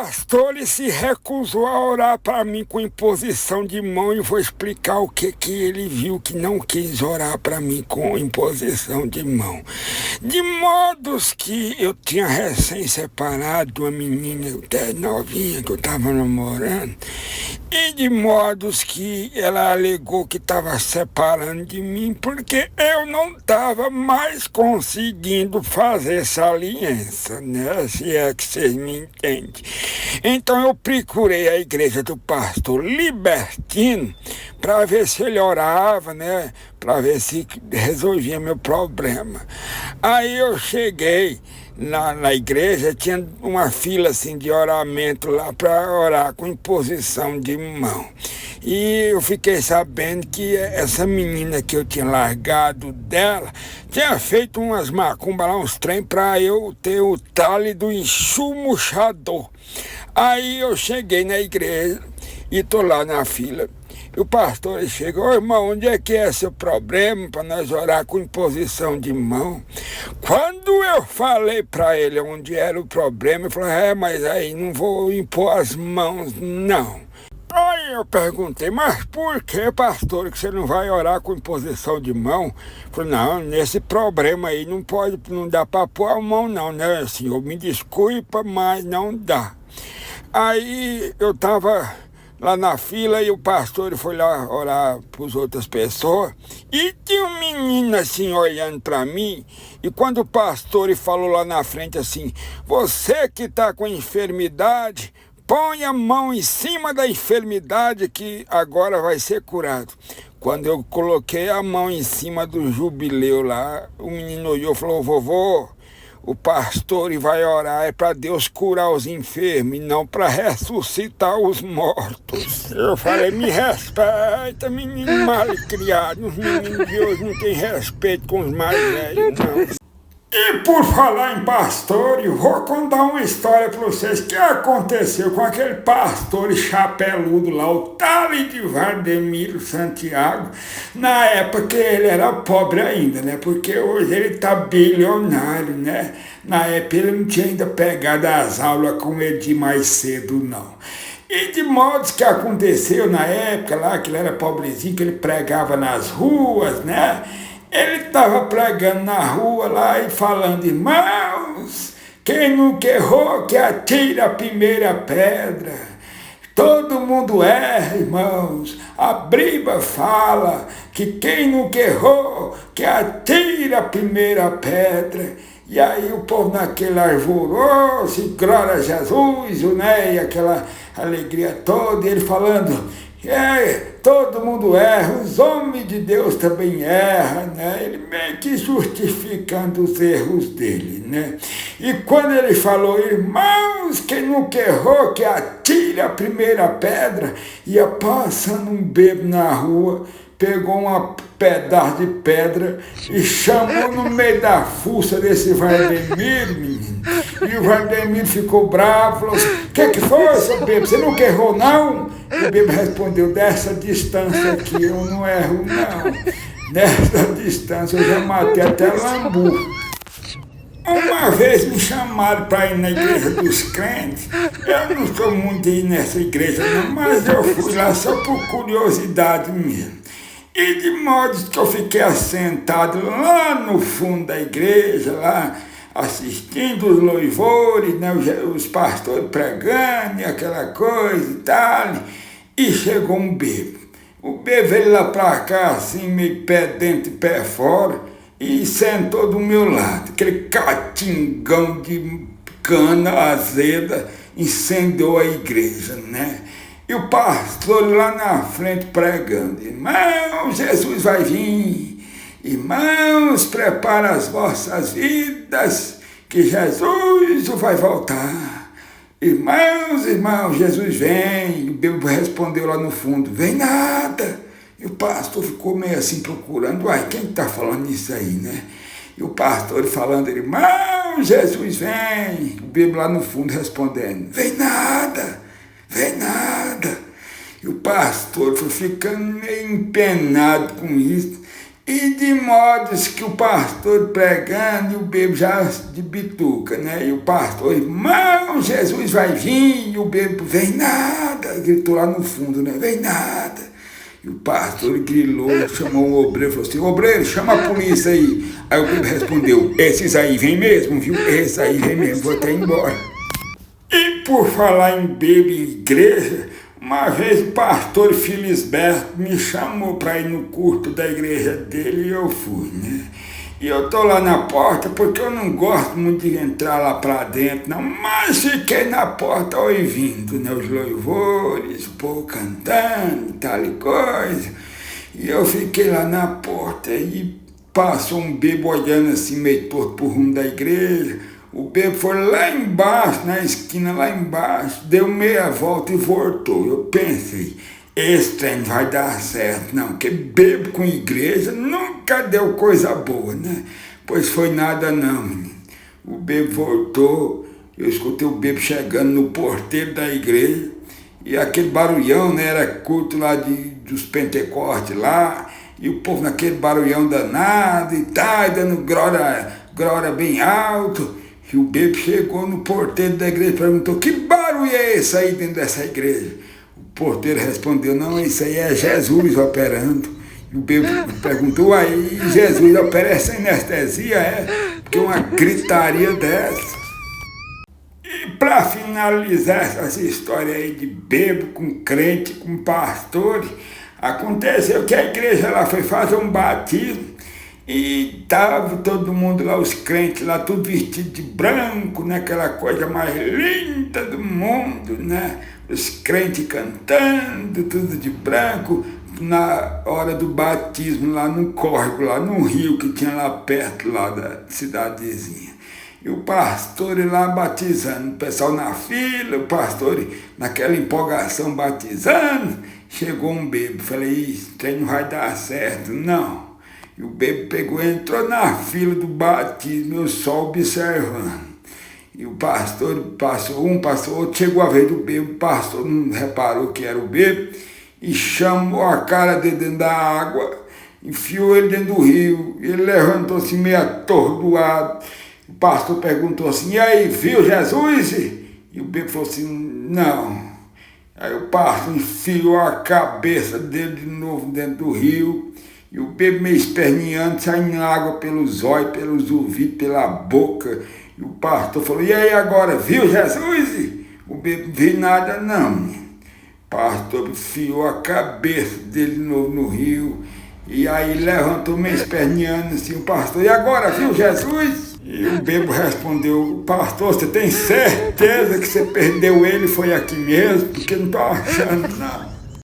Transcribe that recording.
pastor ele se recusou a orar para mim com imposição de mão e vou explicar o que ele viu que não quis orar para mim com imposição de mão. De modos que eu tinha recém-separado de uma menina até novinha que eu estava namorando, e de modos que ela alegou que estava separando de mim porque eu não estava mais conseguindo fazer essa aliança, né? Se é que vocês me entendem. Então eu procurei a igreja do pastor Libertino para ver se ele orava, né? Para ver se resolvia meu problema. Aí eu cheguei na igreja, tinha uma fila assim de oramento lá para orar com imposição de mão. E eu fiquei sabendo que essa menina que eu tinha largado dela tinha feito umas macumbas lá, uns trem para eu ter o tale do enxumuxador. Aí eu cheguei na igreja e tô lá na fila. E o pastor chegou: irmão, onde é que é seu problema para nós orar com imposição de mão? Quando eu falei para ele onde era o problema, ele falou: mas aí não vou impor as mãos, não. Aí eu perguntei: mas por que, pastor, que você não vai orar com imposição de mão? Ele falou: não, nesse problema aí não dá para pôr a mão não, né, senhor? Me desculpa, mas não dá. Aí eu estava lá na fila e o pastor foi lá orar para as outras pessoas e tinha um menino assim olhando para mim, e quando o pastor falou lá na frente assim: você que está com enfermidade, põe a mão em cima da enfermidade que agora vai ser curado. Quando eu coloquei a mão em cima do jubileu lá, o menino olhou e falou: vovô, o pastor vai orar é para Deus curar os enfermos e não para ressuscitar os mortos. Eu falei: me respeita, menino mal criado. Os meninos de hoje não têm respeito com os mais velhos, não. E por falar em pastor, eu vou contar uma história para vocês que aconteceu com aquele pastor chapeludo lá, o Tale de Vardemiro Santiago, na época que ele era pobre ainda, né? Porque hoje ele tá bilionário, né? Na época ele não tinha ainda pegado as aulas com ele de mais cedo, não. E de modos que aconteceu na época lá, que ele era pobrezinho, que ele pregava nas ruas, né? Ele estava pregando na rua lá e falando: irmãos, quem nunca errou que atire a primeira pedra. Todo mundo erra, irmãos. A Bíblia fala que quem nunca errou que atire a primeira pedra. E aí o povo naquele alvoroço, glória a Jesus, né? E aquela alegria toda, e ele falando: todo mundo erra, os homens de Deus também erram, né? Ele meio que justificando os erros dele, né? E quando ele falou: irmãos, quem nunca errou que atire a primeira pedra, ia passando um bêbado na rua, pegou um pedaço de pedra e chamou no meio da fuça desse Vardemiro, menino. E o Vardemiro ficou bravo, falou: o que foi, seu bêbado? Você nunca errou, não? E o bêbado respondeu: dessa distância aqui eu não erro, não. Nessa distância eu já matei até lambu. Uma vez me chamaram para ir na igreja dos crentes. Eu não sou muito de ir nessa igreja não, mas eu fui lá só por curiosidade mesmo. E de modo que eu fiquei assentado lá no fundo da igreja, lá assistindo os louvores, né, os pastores pregando e aquela coisa e tal. E chegou um bêbado. O bêbado veio lá para cá, assim, meio pé dentro e pé fora, e sentou do meu lado. Aquele catingão de cana azeda incendiou a igreja, né? E o pastor lá na frente pregando: irmãos, Jesus vai vir. Irmãos, prepara as vossas vidas, que Jesus vai voltar. Irmãos, Jesus vem. E o bêbado respondeu lá no fundo: vem nada. E o pastor ficou meio assim procurando: uai, quem está falando isso aí, né? E o pastor falando: irmãos, Jesus vem. O bêbado lá no fundo respondendo: vem nada. Vem nada. E o pastor foi ficando meio empenado com isso. E de modos que o pastor pregando e o bebo já de bituca, né? E o pastor, irmão, Jesus vai vir, e o bebo, vem nada, gritou lá no fundo, né? Vem nada. E o pastor grilou, chamou o obreiro, falou assim, obreiro, chama a polícia aí. Aí o bebo respondeu, esses aí vem mesmo, viu? Esses aí vem mesmo, vou até embora. E por falar em bebo em igreja, uma vez o pastor Filisberto me chamou para ir no culto da igreja dele e eu fui, né? E eu tô lá na porta porque eu não gosto muito de entrar lá para dentro, não, mas fiquei na porta ouvindo, né? Os louvores, o povo cantando, tal e coisa. E eu fiquei lá na porta e passou um bebo olhando assim meio torto pro rumo da igreja. O bebo foi lá embaixo, na esquina lá embaixo, deu meia volta e voltou. Eu pensei, esse trem vai dar certo, não, porque bebo com igreja nunca deu coisa boa, né? Pois foi nada não, menino. O bebo voltou, eu escutei o bebo chegando no porteiro da igreja, e aquele barulhão, né, era culto lá dos Pentecostes lá, e o povo naquele barulhão danado e tal, dando glória bem alto. E o bebo chegou no porteiro da igreja e perguntou, que barulho é esse aí dentro dessa igreja? O porteiro respondeu, não, isso aí é Jesus operando. E o bebo perguntou, aí Jesus opera sem anestesia, é? Porque uma gritaria dessa. E para finalizar essa história aí de bebo com crente, com pastores, aconteceu que a igreja lá foi fazer um batismo. E tava todo mundo lá, os crentes lá, tudo vestido de branco, né? Aquela coisa mais linda do mundo, né? Os crentes cantando, tudo de branco, na hora do batismo, lá no córrego, lá no rio que tinha lá perto, lá da cidadezinha. E o pastor lá batizando, o pessoal na fila, o pastor naquela empolgação batizando, chegou um bebo, falei, isso não vai dar certo, não. E o bebo pegou e entrou na fila do batismo, eu só observando. E o pastor passou outro, chegou a vez do bebo, o pastor não reparou que era o bebo, e chamou a cara dele dentro da água, enfiou ele dentro do rio, ele levantou-se meio atordoado. O pastor perguntou assim, e aí, viu Jesus? E o bebo falou assim, não. Aí o pastor enfiou a cabeça dele de novo dentro do rio, e o bebo meio esperneando, saindo água pelos olhos, pelos ouvidos, pela boca. E o pastor falou, e aí agora, viu Jesus? O bebo não viu nada não. O pastor enfiou a cabeça dele de novo no rio. E aí levantou meio esperneando assim, o pastor, e agora, viu Jesus? E o bebo respondeu, pastor, você tem certeza que você perdeu ele, foi aqui mesmo? Porque não estou achando nada.